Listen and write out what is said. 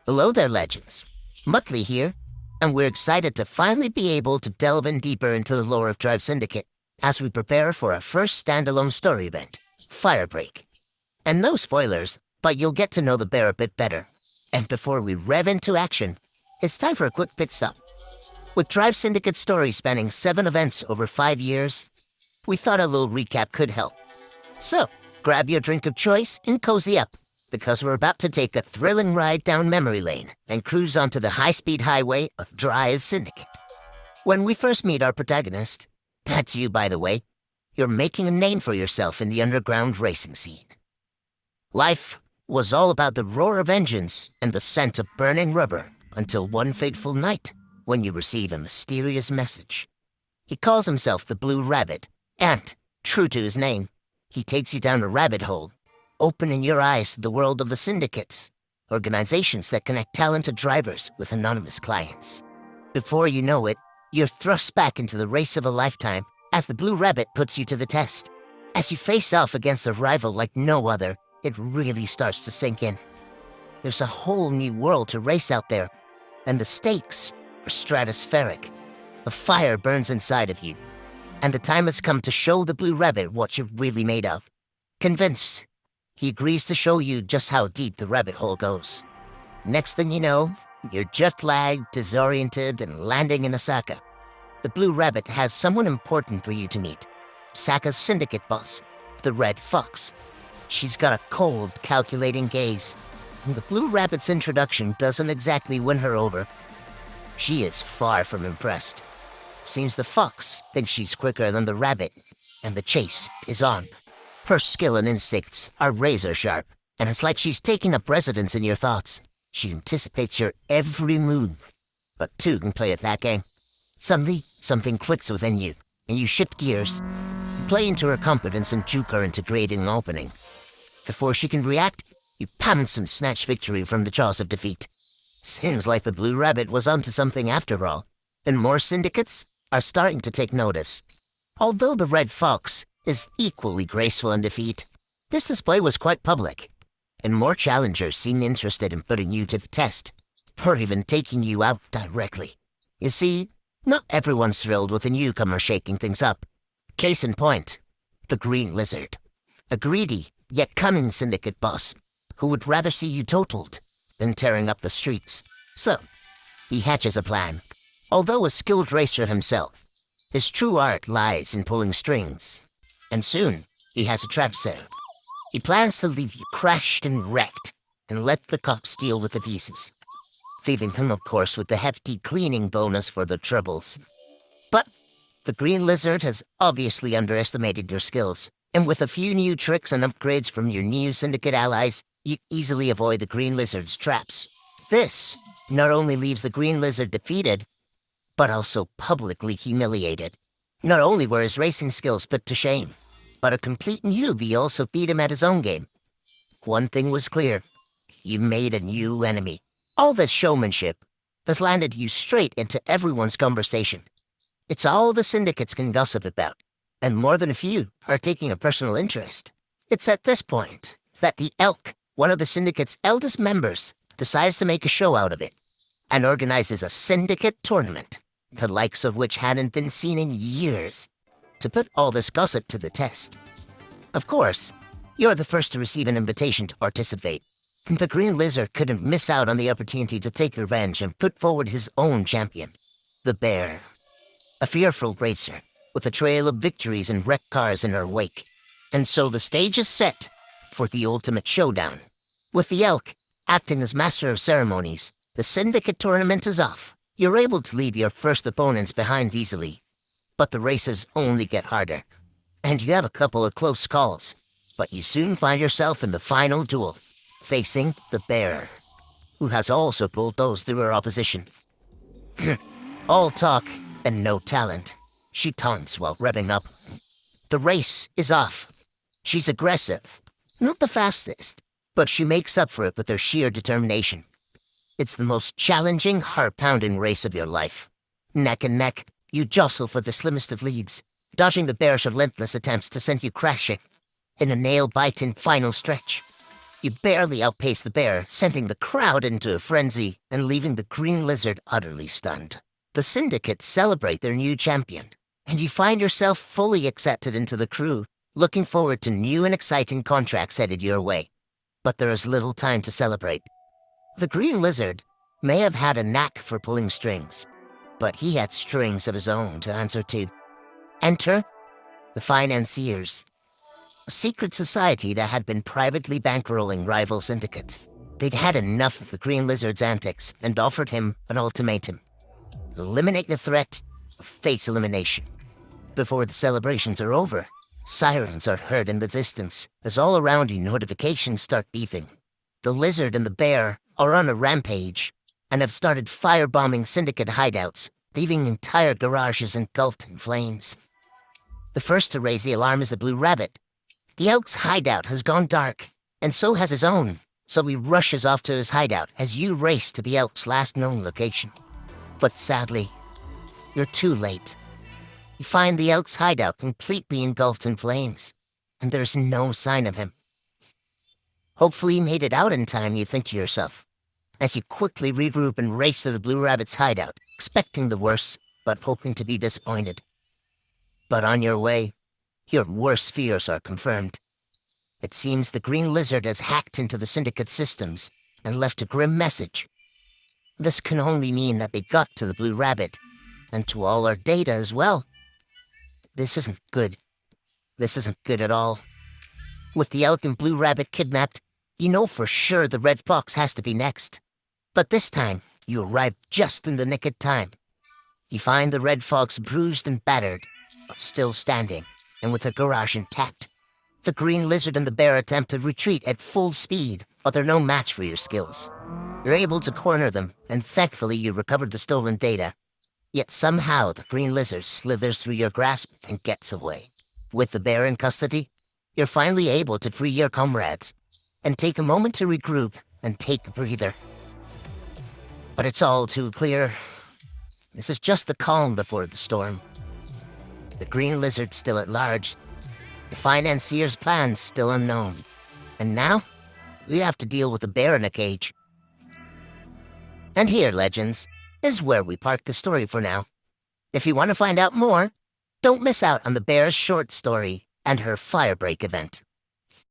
Hello there, legends. Muttley here, and we're excited to finally be able to delve in deeper into the lore of Drive Syndicate as we prepare for our first standalone story event, Firebreak. And no spoilers, but you'll get to know the bear a bit better. And before we rev into action, it's time for a quick pit stop. With Drive Syndicate's story spanning 7 events over 5 years, we thought a little recap could help. So, grab your drink of choice and cozy up, because we're about to take a thrilling ride down memory lane and cruise onto the high-speed highway of Drive Syndicate. When we first meet our protagonist, that's you, by the way, you're making a name for yourself in the underground racing scene. Life was all about the roar of engines and the scent of burning rubber until one fateful night when you receive a mysterious message. He calls himself the Blue Rabbit, and, true to his name, he takes you down a rabbit hole, opening your eyes to the world of the syndicates, organizations that connect talented drivers with anonymous clients. Before you know it, you're thrust back into the race of a lifetime as the Blue Rabbit puts you to the test. As you face off against a rival like no other, it really starts to sink in. There's a whole new world to race out there, and the stakes are stratospheric. The fire burns inside of you, and the time has come to show the Blue Rabbit what you're really made of. Convinced, he agrees to show you just how deep the rabbit hole goes. Next thing you know, you're jet-lagged, disoriented, and landing in Osaka. The Blue Rabbit has someone important for you to meet. Osaka's syndicate boss, the Red Fox. She's got a cold, calculating gaze, and the Blue Rabbit's introduction doesn't exactly win her over. She is far from impressed. Seems the fox thinks she's quicker than the rabbit, and the chase is on. Her skill and instincts are razor sharp, and it's like she's taking up residence in your thoughts. She anticipates your every move, but two can play at that game. Suddenly, something clicks within you, and you shift gears, play into her confidence and juke her into creating an opening. Before she can react, you pounce and snatch victory from the jaws of defeat. Seems like the Blue Rabbit was onto something after all, and more syndicates are starting to take notice. Although the Red Fox is equally graceful in defeat, this display was quite public, and more challengers seem interested in putting you to the test, or even taking you out directly. You see, not everyone's thrilled with a newcomer shaking things up. Case in point, the Green Lizard, a greedy yet cunning syndicate boss who would rather see you totaled than tearing up the streets. So, he hatches a plan. Although a skilled racer himself, his true art lies in pulling strings. And soon, he has a trap set. He plans to leave you crashed and wrecked and let the cops deal with the pieces, leaving him, of course, with the hefty cleaning bonus for the troubles. But the Green Lizard has obviously underestimated your skills, and with a few new tricks and upgrades from your new syndicate allies, you easily avoid the Green Lizard's traps. This not only leaves the Green Lizard defeated, but also publicly humiliated. Not only were his racing skills put to shame, but a complete newbie also beat him at his own game. One thing was clear: you made a new enemy. All this showmanship has landed you straight into everyone's conversation. It's all the syndicates can gossip about, and more than a few are taking a personal interest. It's at this point that the Elk, one of the syndicate's eldest members, decides to make a show out of it, and organizes a syndicate tournament, the likes of which hadn't been seen in years, to put all this gossip to the test. Of course, you're the first to receive an invitation to participate. The Green Lizard couldn't miss out on the opportunity to take revenge and put forward his own champion, the Bear. A fearful racer, with a trail of victories and wrecked cars in her wake. And so the stage is set for the ultimate showdown. With the Elk acting as master of ceremonies, the syndicate tournament is off. You're able to leave your first opponents behind easily, but the races only get harder. And you have a couple of close calls, but you soon find yourself in the final duel, facing the Bear, who has also pulled those through her opposition. All talk and no talent, she taunts while revving up. The race is off. She's aggressive, not the fastest, but she makes up for it with her sheer determination. It's the most challenging, heart-pounding race of your life. Neck and neck, you jostle for the slimmest of leads, dodging the Bear's relentless attempts to send you crashing in a nail-biting final stretch. You barely outpace the bear, sending the crowd into a frenzy and leaving the green lizard utterly stunned. The Syndicate celebrate their new champion, and you find yourself fully accepted into the crew, looking forward to new and exciting contracts headed your way. But there is little time to celebrate. The green lizard may have had a knack for pulling strings, but he had strings of his own to answer to. Enter the financiers, a secret society that had been privately bankrolling rival syndicates. They'd had enough of the green lizard's antics and offered him an ultimatum. Eliminate the threat or face elimination. Before the celebrations are over, sirens are heard in the distance as all around you notifications start beeping. The lizard and the bear are on a rampage and have started firebombing Syndicate hideouts, leaving entire garages engulfed in flames. The first to raise the alarm is the blue rabbit. The elk's hideout has gone dark, and so has his own, so he rushes off to his hideout as you race to the elk's last known location. But sadly, you're too late. You find the elk's hideout completely engulfed in flames, and there's no sign of him. Hopefully you made it out in time, you think to yourself, as you quickly regroup and race to the blue rabbit's hideout, expecting the worst, but hoping to be disappointed. But on your way, your worst fears are confirmed. It seems the green lizard has hacked into the Syndicate systems and left a grim message. This can only mean that they got to the blue rabbit, and to all our data as well. This isn't good. This isn't good at all. With the elk and blue rabbit kidnapped, you know for sure the red fox has to be next. But this time, you arrive just in the nick of time. You find the red fox bruised and battered, but still standing, and with her garage intact. The green lizard and the bear attempt to retreat at full speed, but they're no match for your skills. You're able to corner them, and thankfully you recovered the stolen data. Yet somehow the green lizard slithers through your grasp and gets away. With the bear in custody, you're finally able to free your comrades, and take a moment to regroup and take a breather. But it's all too clear. This is just the calm before the storm. The green lizard's still at large. The financier's plans still unknown. And now, we have to deal with a bear in a cage. And here, legends, is where we park the story for now. If you want to find out more, don't miss out on the bear's short story and her firebreak event.